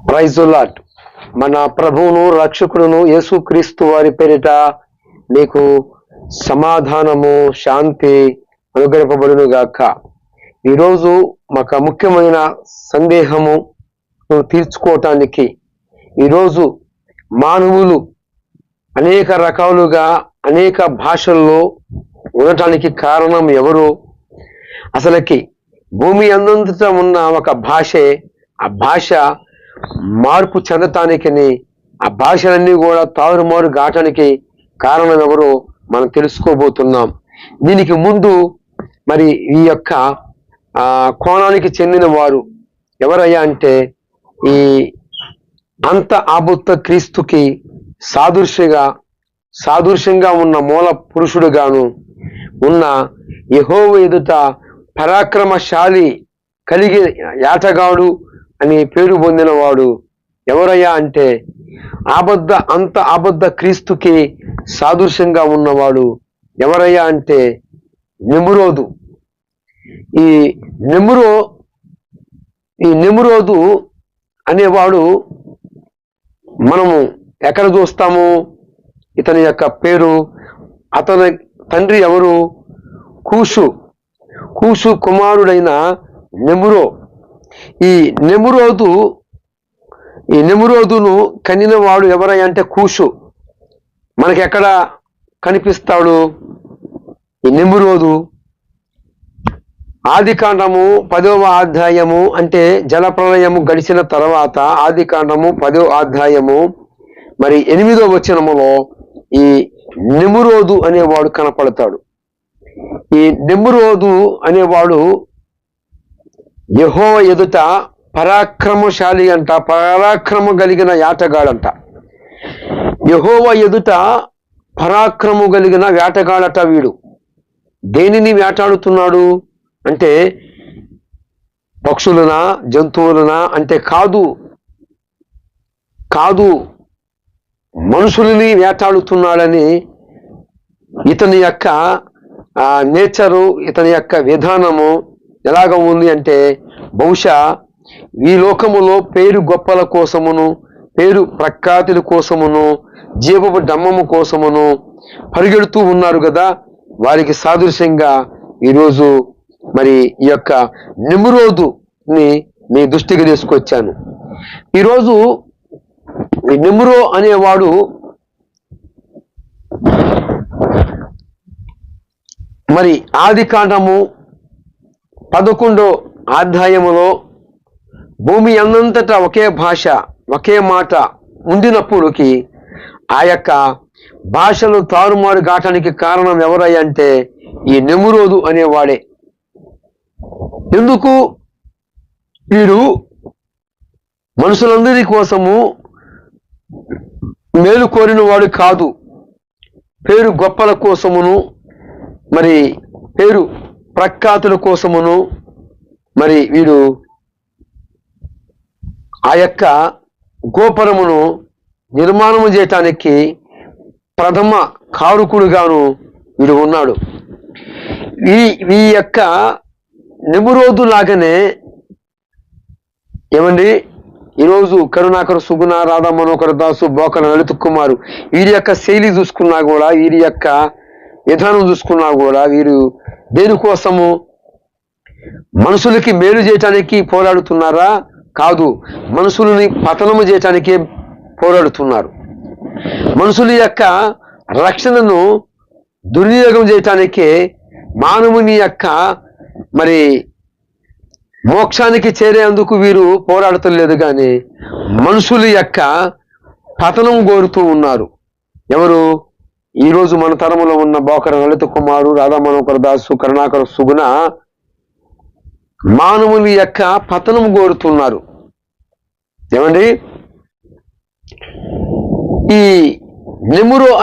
Praise the lord. మన ప్రభువును రక్షకుడును యేసుక్రీస్తు వారి పేరిట మీకు సమాధానము శాంతి అనుగ్రహింపబడును గాక. ఈరోజు మాకు ముఖ్యమైన సందేహము తీర్చుకోవటానికి ఈరోజు మానవులు అనేక రకాలుగా అనేక భాషల్లో ఉండటానికి కారణం ఎవరు? అసలుకి భూమి అందంతటా ఉన్న ఒక భాషే ఆ భాష మార్పు చెందటానికి, ఆ భాషలన్నీ కూడా తారుమారు గాటానికి కారణం ఎవరో మనం తెలుసుకోబోతున్నాం. దీనికి ముందు మరి ఈ యొక్క కోణానికి చెందిన వారు ఎవరయ్యా అంటే ఈ అంత ఆబుత్త క్రీస్తుకి సాదృశ్యంగా ఉన్న మూల పురుషుడుగాను ఉన్న యెహోవా ఎదుట పరాక్రమశాలి కలిగి యాటగాడు అని పేరు పొందిన వాడు ఎవరయ్యా అంటే అంత ఆబద్ధ క్రీస్తుకి సాదృశ్యంగా ఉన్నవాడు ఎవరయ్యా అంటే నెమ్రోదు. ఈ నెమ్రోదు అనేవాడు మనము ఎక్కడ చూస్తాము? ఇతని యొక్క పేరు, అతని తండ్రి ఎవరు? కూషు కుమారుడైన నెమ్రో. ఈ నెమ్రోదును కనిన వాడు ఎవరై అంటే కూషు. మనకి ఎక్కడ కనిపిస్తాడు ఈ నెమ్రోదు? ఆదికాండము 10వ అధ్యాయము అంటే జలప్రళయము గడిచిన తర్వాత ఆదికాండము 10వ అధ్యాయము మరి 8వ వచనములో ఈ నెమ్రోదు అనేవాడు కనపడతాడు. ఈ నెమ్రోదు అనేవాడు యెహోవా ఎదుట పరాక్రమశాలి అంట, పరాక్రమ కలిగిన వేటగాడంట. యెహోవా ఎదుట పరాక్రమ కలిగిన వేటగాడట. వీడు దేనిని వేటాడుతున్నాడు అంటే పక్షులనా, జంతువులనా అంటే కాదు, మనుషులని వేటాడుతున్నాడని ఇతని యొక్క నేచరు, ఇతని యొక్క విధానము ఎలాగ ఉంది అంటే బహుశా ఈ లోకములో పేరు గొప్పల కోసమును, పేరు ప్రఖ్యాతుల కోసమును, జీవపు డమ్మము కోసమును పరిగెడుతూ ఉన్నారు కదా, వారికి సాదృశ్యంగా ఈరోజు మరి ఈ యొక్క నెమ్రోదుని మీ దృష్టికి తీసుకొచ్చాను. ఈరోజు ఈ నెమ్రో అనేవాడు మరి ఆదికాండము 11వ అధ్యాయములో భూమి అన్నంతటా ఒకే భాష ఒకే మాట ఉండినప్పుడుకి ఆ యొక్క భాషలు తారుమారు గాటానికి కారణం ఎవరయ్యా అంటే ఈ నెమ్రోదు అనేవాడే. ఎందుకు? వీడు మనుషులందరి కోసము మేలు కోరిన వాడు కాదు, పేరు గొప్పల కోసమును, మరి పేరు ప్రఖ్యాతుల కోసమును మరి వీడు ఆ యొక్క గోపురమును నిర్మాణము చేయటానికి ప్రథమ కారుకుడుగాను వీడు ఉన్నాడు. ఈ యొక్క నెమ్రోదు లాగానే ఏమండి ఈరోజు కరుణాకర, సుగుణ, రాధా మనోహర దాసు, బోకర, లలిత కుమారు వీరి యొక్క శైలి చూసుకున్నా కూడా, వీరి యొక్క విధానం చూసుకున్నా కూడా వీరు దేనికోసము? మనుషులకి మేలు చేయటానికి పోరాడుతున్నారా? కాదు, మనుషులని పతనము చేయటానికే పోరాడుతున్నారు. మనుషుల యొక్క రక్షణను దుర్వినియోగం చేయటానికే, మానవుని యొక్క మరి మోక్షానికి చేరేందుకు వీరు పోరాడతలేదు, కానీ మనుషుల యొక్క పతనం కోరుతూ ఉన్నారు. ఎవరు? ఈరోజు మన తరములో ఉన్న బోకర, లలిత కుమారు, రాధా మనోహర దాసు, కరుణాకర, సుగుణ మానవుని యొక్క పతనం కోరుతున్నారు. ఏమండి? ఈ నెమ్రోదు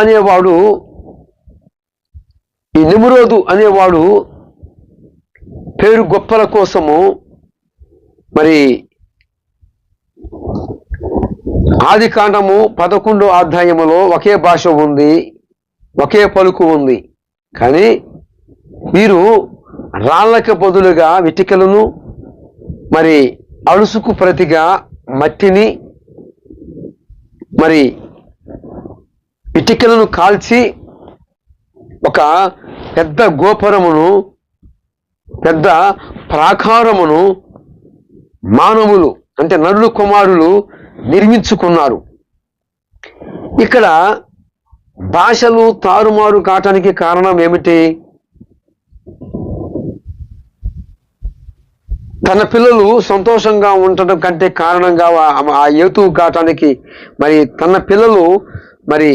అనేవాడు పేరు గొప్పల కోసము మరి ఆదికాండము 11వ అధ్యాయములో ఒకే భాష ఉంది, ఒకే పలుకు ఉంది, కానీ వీరు రాళ్ళకి బదులుగా ఇటుకలను, మరి అలుసుకు ప్రతిగా మట్టిని మరి ఇటుకలను కాల్చి ఒక పెద్ద గోపురమును, పెద్ద ప్రాకారమును మానవులు అంటే నరులు కుమారులు నిర్మించుకున్నారు. ఇక్కడ భాషలు తారుమారు కావటానికి కారణం ఏమిటి? తన పిల్లలు సంతోషంగా ఉండటం కంటే కారణంగా ఆ హేతువు కావటానికి మరి తన పిల్లలు మరి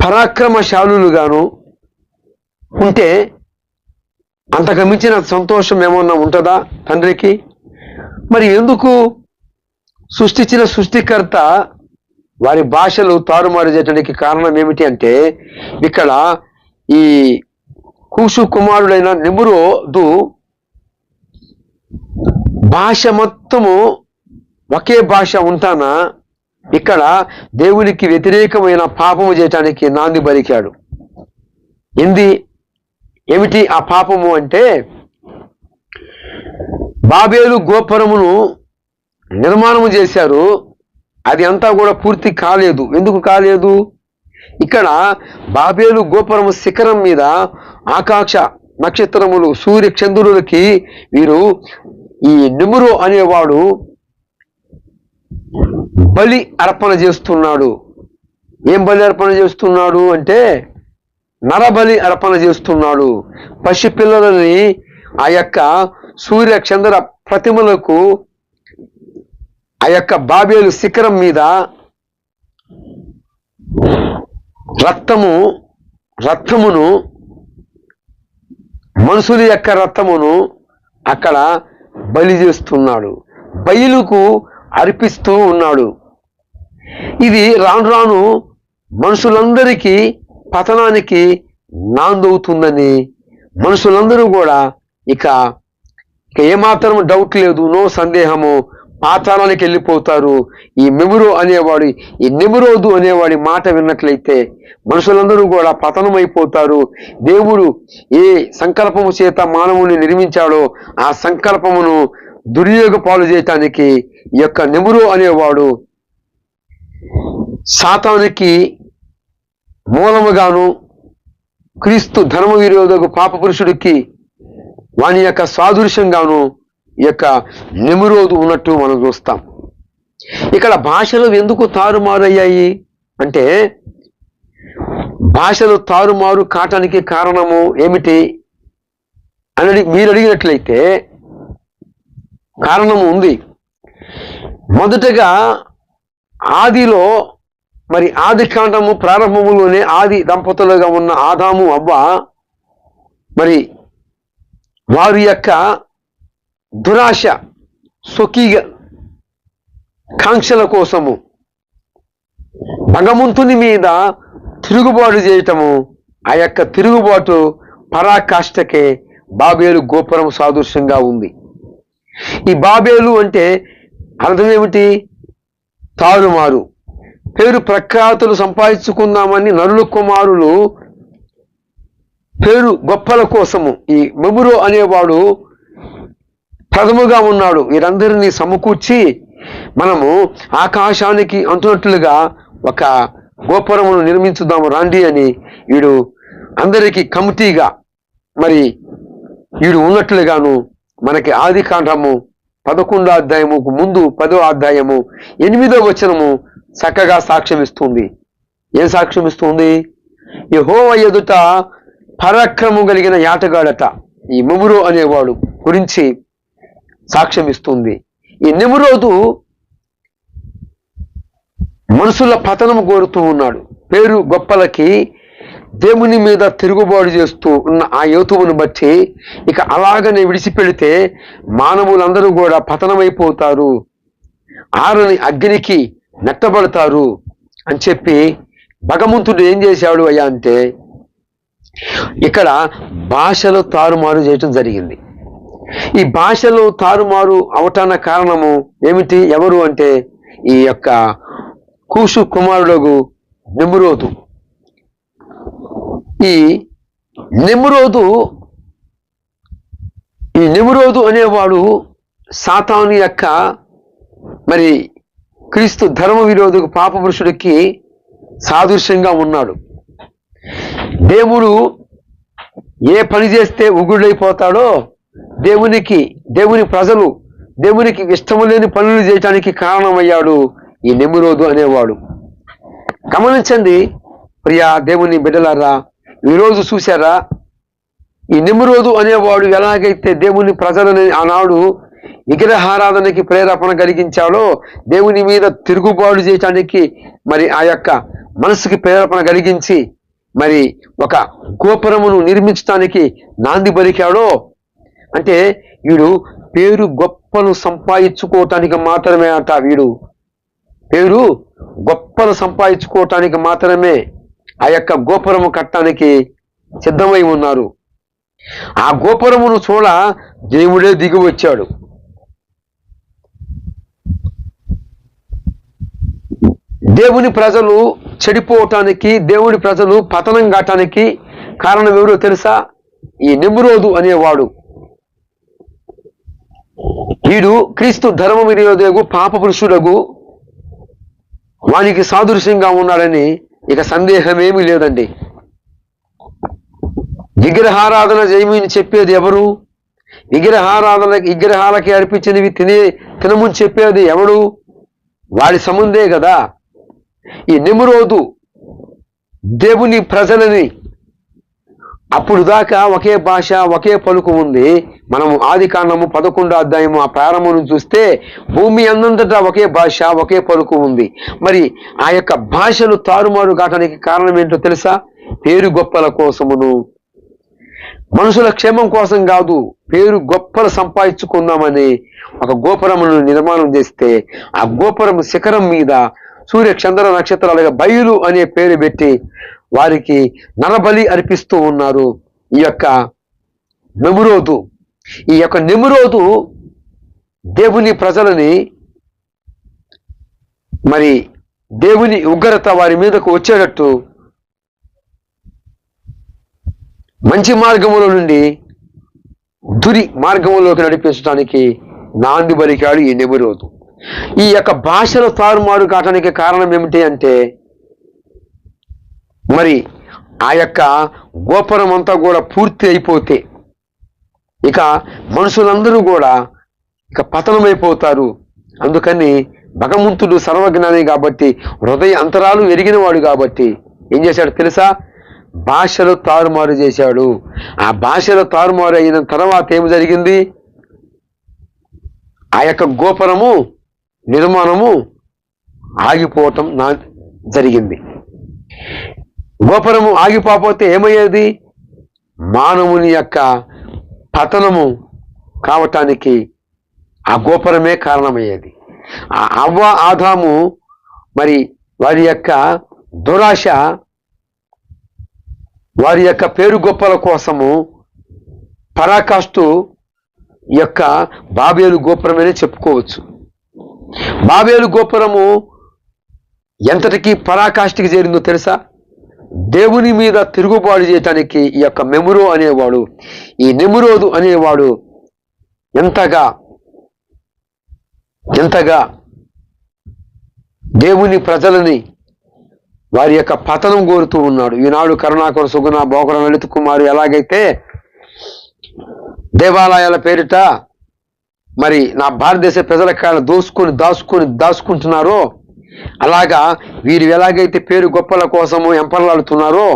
పరాక్రమశాలులుగాను ఉంటే అంతకు మించిన సంతోషం ఏమన్నా ఉంటుందా తండ్రికి? మరి ఎందుకు సృష్టించిన సృష్టికర్త వారి భాషలు తారుమారు చేయడానికి కారణం ఏమిటి అంటే, ఇక్కడ ఈ కూషు కుమారుడైన నిమ్రోదు భాష మొత్తము ఒకే భాష ఉంటానా ఇక్కడ దేవునికి వ్యతిరేకమైన పాపము చేయటానికి నాంది పలికాడు. ఏమిటి ఆ పాపము అంటే, బాబేలు గోపురమును నిర్మాణము చేశారు, అది అంతా కూడా పూర్తి కాలేదు. ఎందుకు కాలేదు? ఇక్కడ బాబేలు గోపురము శిఖరం మీద ఆకాశ నక్షత్రములు, సూర్య చంద్రులకి వీరు ఈ నిమ్రో అనేవాడు బలి అర్పణ చేస్తున్నాడు. ఏం బలి అర్పణ చేస్తున్నాడు అంటే నరబలి అర్పణ చేస్తున్నాడు. పసిపిల్లలని ఆ యొక్క సూర్య చంద్ర ప్రతిమలకు ఆ యొక్క బాబేలు శిఖరం మీద రక్తమును మనుషుల యొక్క రక్తమును అక్కడ బలి చేస్తున్నాడు, బయలుకు అర్పిస్తూ ఉన్నాడు. ఇది రాను రాను మనుషులందరికీ పతనానికి నాందవుతుందని మనుషులందరూ కూడా ఇక ఏమాత్రం డౌట్ లేదు, నో సందేహము, పాతాళానికి వెళ్ళిపోతారు. ఈ నిమ్రో అనేవాడు, ఈ నిమ్రోదు అనేవాడి మాట విన్నట్లయితే మనుషులందరూ కూడా పతనమైపోతారు. దేవుడు ఏ సంకల్పము చేత మానవుని నిర్మించాడో ఆ సంకల్పమును దుర్యోగ పాలు చేయటానికి ఈ యొక్క నిమ్రో అనేవాడు సాతానికి మూలముగాను, క్రీస్తు ధర్మ విరోధకు పాప పురుషుడికి వాని యొక్క సాదృశ్యంగాను ఈ యొక్క నిమ్రోదు ఉన్నట్టు మనం చూస్తాం. ఇక్కడ భాషలు ఎందుకు తారుమారయ్యాయి అంటే, భాషలు తారుమారు కావటానికి కారణము ఏమిటి అని మీరు అడిగినట్లయితే కారణము ఉంది. మొదటగా ఆదిలో మరి ఆది కాండము ప్రారంభములోనే ఆది దంపతులుగా ఉన్న ఆదాము అవ్వ మరి వారి యొక్క దురాశ, స్వకీయ కాంక్షల కోసము భగవంతుని మీద తిరుగుబాటు చేయటము, ఆ యొక్క తిరుగుబాటు పరాకాష్ఠకే బాబేలు గోపురం సాదృశ్యంగా ఉంది. ఈ బాబేలు అంటే అర్థం ఏమిటి? తారుమారు. పేరు ప్రఖ్యాతులు సంపాదించుకుందామని నరుల కుమారులు పేరు గొప్పల కోసము ఈ నిమ్రో అనేవాడు ప్రథముగా ఉన్నాడు. వీరందరినీ సమకూర్చి మనము ఆకాశానికి అంటున్నట్లుగా ఒక గోపురమును నిర్మించుదాము రాండి అని వీడు అందరికీ కమిటీగా మరి వీడు ఉన్నట్లుగాను మనకి ఆది కాండము 11వ అధ్యాయముకు ముందు 10వ అధ్యాయము 8వ వచనము చక్కగా సాక్ష్యం ఇస్తుంది. ఏం సాక్ష్యం ఇస్తుంది? యెహోవా ఎదుట పరాక్రమం కలిగిన యాటగాడట ఈ నిమ్రో అనేవాడు గురించి సాక్ష్యం ఇస్తుంది. ఈ నిమ్రోదు మనుషుల పతనము కోరుతూ ఉన్నాడు. పేరు గొప్పలకి దేవుని మీద తిరుగుబాటు చేస్తూ ఉన్న ఆ యోతువును బట్టి ఇక అలాగనే విడిచిపెడితే మానవులందరూ కూడా పతనమైపోతారు, ఆరని అగ్నికి నెట్టబడతారు అని చెప్పి భగవంతుడు ఏం చేశాడు అయ్యా అంటే ఇక్కడ భాషలు తారుమారు చేయటం జరిగింది. ఈ భాషలు తారుమారు అవటాన కారణము ఏమిటి? ఎవరు అంటే ఈ యొక్క కూషు కుమారుడు నిమ్రోదు. ఈ నిమ్రోదు అనేవాడు సాతాను యొక్క మరి క్రీస్తు ధర్మ విరోధకు పాప పురుషుడికి సాదృశ్యంగా ఉన్నాడు. దేవుడు ఏ పని చేస్తే ఉగ్రుడైపోతాడో దేవుని ప్రజలు దేవునికి ఇష్టము లేని పనులు చేయటానికి కారణమయ్యాడు ఈ నిమ్రోదు అనేవాడు. గమనించండి ప్రియా దేవుని బిడ్డలారా, ఈరోజు చూసారా ఈ నిమ్రోదు అనేవాడు ఎలాగైతే దేవుని ప్రజలని ఆనాడు విగ్రహారాధనకి ప్రేరేపణ కలిగించాడో, దేవుని మీద తిరుగుబాటు చేయటానికి మరి ఆ యొక్క మనసుకి ప్రేరేపణ కలిగించి మరి ఒక గోపురమును నిర్మించడానికి నాంది పలికాడో, అంటే వీడు పేరు గొప్పలు సంపాదించుకోవటానికి మాత్రమే అంట. వీడు పేరు గొప్పలు సంపాదించుకోవటానికి మాత్రమే ఆ యొక్క గోపురము కట్టడానికి సిద్ధమై ఉన్నారు. ఆ గోపురమును చూడ దేవుడే దిగి వచ్చాడు. దేవుని ప్రజలు చెడిపోవటానికి, దేవుని ప్రజలు పతనం కావటానికి కారణం ఎవరో తెలుసా? ఈ నిమ్రోదు అనేవాడు. వీడు క్రీస్తు ధర్మ విరోధకు పాప పురుషుడకు వానికి సాదృశ్యంగా ఉన్నాడని ఇక సందేహమేమీ లేదండి. విగ్రహారాధన చేయమని చెప్పేది ఎవరు? విగ్రహాలకి అర్పించినవి తినమని చెప్పేది ఎవడు? వాడి సముందే కదా. ఈ నిమ్రోదు దేవుని ప్రజలని, అప్పుడు దాకా ఒకే భాష ఒకే పలుకు ఉంది. మనము ఆదికాండము 11వ అధ్యాయము ఆ ప్రారంభం నుంచి చూస్తే భూమి అందంతటా ఒకే భాష ఒకే పలుకు ఉంది. మరి ఆ యొక్క భాషలు తారుమారు కావడానికి కారణం ఏంటో తెలుసా? పేరు గొప్పల కోసమును, మనుషుల క్షేమం కోసం కాదు, పేరు గొప్పలు సంపాదించుకుందామని ఒక గోపురమును నిర్మాణం చేస్తే ఆ గోపురం శిఖరం మీద సూర్య చంద్ర నక్షత్రాలుగా బయలు అనే పేరు పెట్టి వారికి నరబలి అర్పిస్తూ ఉన్నారు ఈ యొక్క నిమ్రోదు. ఈ యొక్క నిమ్రోదు దేవుని ప్రజలని, మరి దేవుని ఉగ్రత వారి మీదకు వచ్చేటట్టు మంచి మార్గముల నుండి దురి మార్గములోకి నడిపించడానికి నాంది పలికాడు ఈ నిమ్రోదు. ఈ యొక్క భాషలు తారుమారు కావడానికి కారణం ఏమిటి అంటే, మరి ఆ యొక్క గోపురం అంతా కూడా పూర్తి అయిపోతే ఇక మనుషులందరూ కూడా ఇక పతనమైపోతారు. అందుకని భగవంతుడు సర్వజ్ఞాని కాబట్టి, హృదయ అంతరాలు ఎరిగినవాడు కాబట్టి ఏం చేశాడు తెలుసా? భాషలు తారుమారు చేశాడు. ఆ భాషలు తారుమారు అయిన తర్వాత ఏమి జరిగింది? ఆ యొక్క గోపురము నిర్మాణము ఆగిపోవటం జరిగింది. గోపురము ఆగిపోతే ఏమయ్యేది? మానవుని యొక్క పతనము కావటానికి ఆ గోపురమే కారణమయ్యేది. ఆ అవ్వ ఆదాము మరి వారి యొక్క దురాశ, వారి యొక్క పేరు గొప్పల కోసము పరాకాష్టు యొక్క బాబేలు గోపురమనే చెప్పుకోవచ్చు. బాబేలు గోపురము ఎంతటికి పరాకాష్ఠకి చేరిందో తెలుసా? దేవుని మీద తిరుగుబాటు చేయటానికి ఈ యొక్క మెమురో అనేవాడు, ఈ నిమ్రోదు అనేవాడు ఎంతగా దేవుని ప్రజలని వారి యొక్క పతనం కోరుతూ ఉన్నాడు. ఈనాడు కరుణాకర సుగుణ బోకర లలిత కుమారు ఎలాగైతే దేవాలయాల పేరిట మరి నా భారతదేశ ప్రజల కాళ్ళ దాచుకుంటున్నారో, అలాగా వీరు ఎలాగైతే పేరు గొప్పల కోసము ఎంపర్లాడుతున్నారో,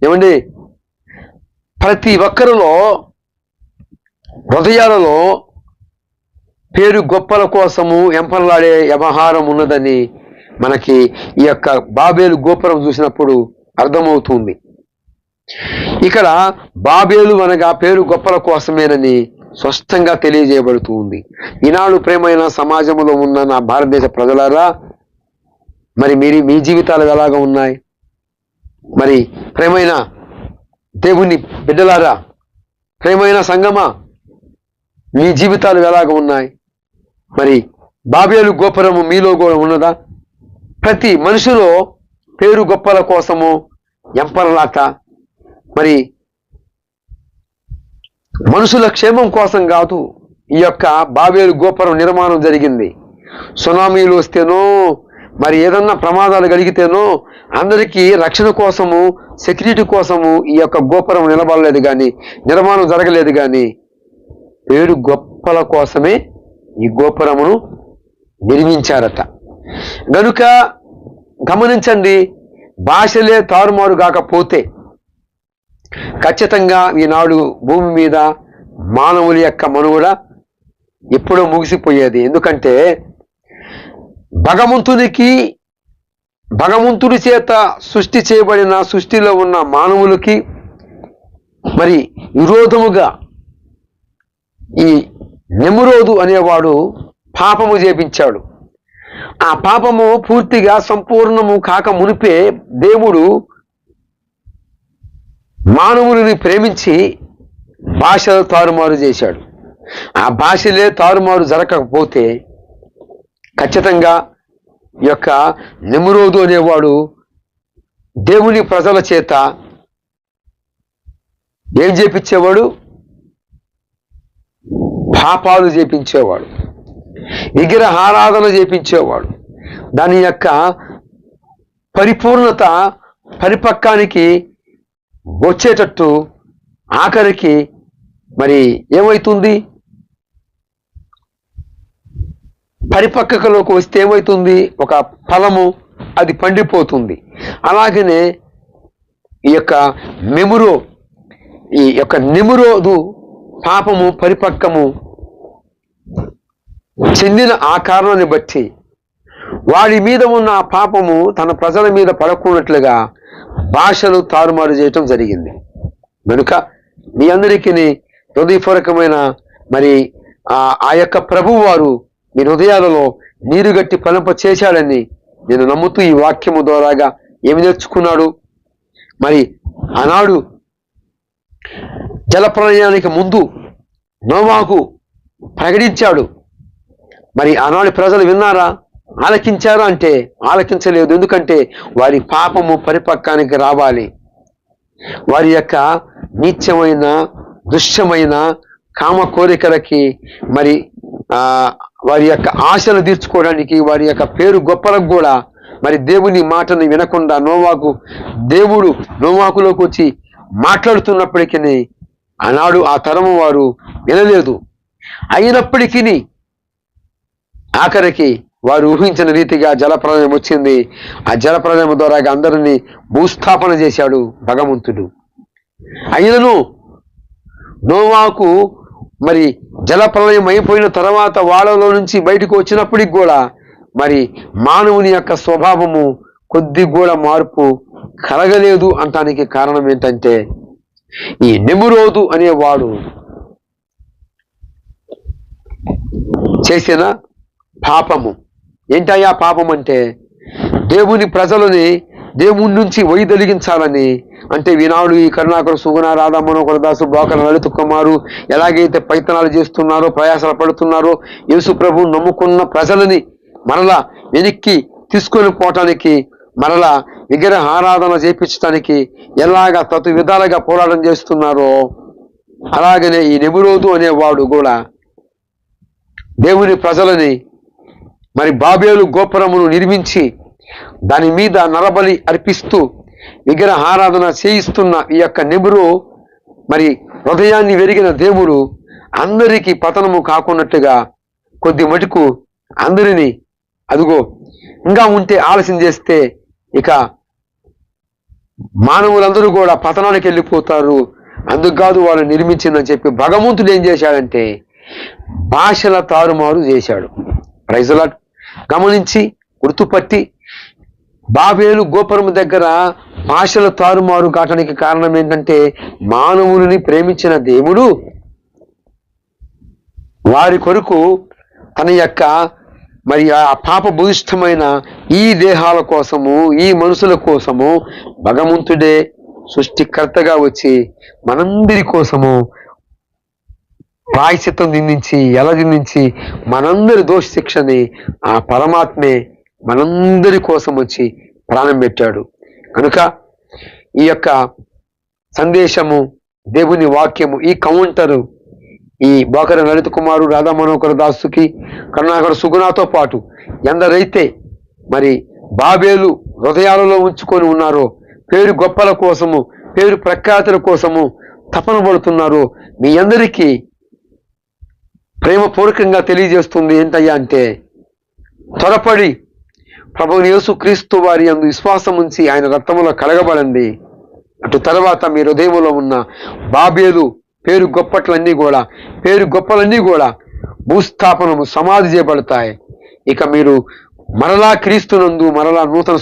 ఏమండి, ప్రతి ఒక్కరిలో హృదయాలలో పేరు గొప్పల కోసము ఎంపర్లాడే వ్యవహారం ఉన్నదని మనకి ఈ యొక్క బాబేలు గోపురం చూసినప్పుడు అర్థమవుతుంది. ఇక్కడ బాబేలు అనగా పేరు గొప్పల కోసమేనని స్పష్టంగా తెలియజేయబడుతూ ఉంది. ఈనాడు ప్రేమైన సమాజంలో ఉన్న నా భారతదేశ ప్రజలారా, మరి మీ జీవితాలు ఎలాగా ఉన్నాయి? మరి ప్రేమైన దేవుని బిడ్డలారా, ప్రేమైన సంగమా, మీ జీవితాలు ఎలాగ ఉన్నాయి? మరి బాబేలు గోపురము మీలో కూడా ఉన్నదా? ప్రతి మనిషిలో పేరు గొప్పల కోసము ఎంపరలాట, మరి మనుషుల క్షేమం కోసం కాదు ఈ యొక్క బాబేలు గోపురం నిర్మాణం జరిగింది. సునామీలు వస్తేనో మరి ఏదన్నా ప్రమాదాలు కలిగితేనో అందరికీ రక్షణ కోసము, సెక్యూరిటీ కోసము ఈ యొక్క గోపురం నిలబడలేదు కానీ, నిర్మాణం జరగలేదు కానీ 7 గొప్పల కోసమే ఈ గోపురమును నిర్మించారట. గనుక గమనించండి, భాషలే తారుమారు కాకపోతే ఖచ్చితంగా ఈనాడు భూమి మీద మానవుల యొక్క మనుగడ ఎప్పుడో ముగిసిపోయేది. ఎందుకంటే భగవంతుడి చేత సృష్టి చేయబడిన సృష్టిలో ఉన్న మానవులకి మరి విరోధముగా ఈ నిమ్రోదు అనేవాడు పాపము చేపించాడు. ఆ పాపము పూర్తిగా సంపూర్ణము కాక మునిపే దేవుడు మానవులని ప్రేమించి భాషలు తారుమారు చేశాడు. ఆ భాషలే తారుమారు జరగకపోతే ఖచ్చితంగా ఈ యొక్క నిమ్రోదు అనేవాడు దేవుని ప్రజల చేత ఏం చేపించేవాడు? పాపాలు చేపించేవాడు, విగ్రహారాధన చేపించేవాడు. దాని యొక్క పరిపూర్ణత పరిపక్వానికి వచ్చేటట్టు ఆఖరికి మరి ఏమవుతుంది? పరిపక్వతలోకి వస్తే ఏమవుతుంది? ఒక ఫలము అది పండిపోతుంది. అలాగనే ఈ యొక్క నిమ్రోదు పాపము పరిపక్వము చెందిన ఆ కారణాన్ని బట్టి వాడి మీద ఉన్న ఆ పాపము తన ప్రజల మీద పడకున్నట్లుగా భాషలు తారుమారు చేయటం జరిగింది. కనుక మీ అందరికీ హృదయపూర్వకమైన మరి ఆ యొక్క ప్రభువు వారు మీ హృదయాలలో నీరుగట్టి ఫలింప చేశాడని నేను నమ్ముతూ ఈ వాక్యము ద్వారాగా ఏమి నేర్చుకున్నాడు? మరి ఆనాడు జలప్రళయానికి ముందు నోవాహు ప్రకటించాడు. మరి ఆనాడు ప్రజలు విన్నారా? ఆలకించారా అంటే ఆలకించలేదు. ఎందుకంటే వారి పాపము పరిపక్వానికి రావాలి. వారి యొక్క నీచమైన దుష్టమైన కామ కోరికలకి మరి వారి యొక్క ఆశలు తీర్చుకోవడానికి, వారి యొక్క పేరు గొప్పలకు కూడా మరి దేవుని మాటను వినకుండా దేవుడు నోవాహులోకి వచ్చి మాట్లాడుతున్నప్పటికీ ఆనాడు ఆ తరము వారు వినలేదు. అయినప్పటికీ ఆఖరికి వారు ఊహించిన రీతిగా జలప్రలయం వచ్చింది. ఆ జలప్రలయం ద్వారా అందరినీ భూస్థాపన చేశాడు భగవంతుడు. అయినను నోవాహు మరి జలప్రలయం అయిపోయిన తర్వాత వాళ్ళలో నుంచి బయటకు వచ్చినప్పటికి కూడా మరి మానవుని యొక్క స్వభావము కొద్ది కూడా మార్పు కలగలేదు అంటానికి కారణం ఏంటంటే ఈ నిమ్రోదు అనేవాడు చేసిన పాపము. ఏంటయ్యా పాపం అంటే? దేవుని ప్రజలని దేవుని నుంచి వైదొలిగించాలని. అంటే ఈనాడు ఈ కరుణాకర్, సుగుణ, రాధా మనోహర దాసు, బోకర లలిత కుమారు ఎలాగైతే ప్రయత్నాలు చేస్తున్నారో, ప్రయాసాలు పడుతున్నారో, యేసు ప్రభు నమ్ముకున్న ప్రజలని మరలా వెనక్కి తీసుకొని పోవటానికి, మరలా విగ్రహ ఆరాధన చేపించడానికి ఎలాగ తతు విధాలుగా పోరాటం చేస్తున్నారో అలాగనే ఈ నిమ్రోదు అనేవాడు కూడా దేవుని ప్రజలని మరి బాబేలు గోపురమును నిర్మించి దాని మీద నరబలి అర్పిస్తూ విగ్రహ ఆరాధన చేయిస్తున్న ఈ యొక్క నిమ్రు మరి హృదయాన్ని వెరిగిన దేవుడు అందరికీ పతనము కాకున్నట్టుగా కొద్ది మటుకు అందరినీ అదిగో ఇంకా ఉంటే ఆలస్యం చేస్తే ఇక మానవులందరూ కూడా పతనానికి వెళ్ళిపోతారు, అందుకు కాదు వాళ్ళు నిర్మించిందని చెప్పి భగవంతుడు ఏం చేశాడంటే భాషల తారుమారు చేశాడు. ప్రైజులా గమనించి గుర్తుపట్టి బాబేలు గోపురం దగ్గర భాషల తారుమారు కావటానికి కారణం ఏంటంటే మానవులని ప్రేమించిన దేవుడు వారి కొరకు తన యొక్క మరి ఆ పాప భూయిష్టమైన ఈ దేహాల కోసము, ఈ మనుషుల కోసము భగవంతుడే సృష్టికర్తగా వచ్చి మనందరి కోసము ప్రాయశ్చిత్తం దించి ఎలా దించి మనందరి దోష శిక్షని ఆ పరమాత్మే మనందరి కోసం వచ్చి ప్రాణం పెట్టాడు. కనుక ఈ యొక్క సందేశము, దేవుని వాక్యము, ఈ కౌంటరు ఈ బోకర లలిత కుమారు, రాధా మనోహర్ దాసుకి, కరుణాకర్ సుగుణాతో పాటు ఎందరైతే మరి బాబేలు హృదయాలలో ఉంచుకొని ఉన్నారో, పేరు గొప్పల కోసము, పేరు ప్రఖ్యాతుల కోసము తపన పడుతున్నారో, మీ అందరికీ ప్రేమపూర్వకంగా తెలియజేస్తుంది ఏంటయ్యా అంటే, త్వరపడి ప్రభువు యేసు క్రీస్తు వారి యందు విశ్వాసం ఉంచి ఆయన రక్తములో కలగబడండి. అటు తర్వాత మీ హృదయంలో ఉన్న బాబేలు పేరు గొప్పలన్నీ కూడా భూస్థాపనము, సమాధి చేయబడతాయి. ఇక మీరు మరలా క్రీస్తునందు మరలా నూతన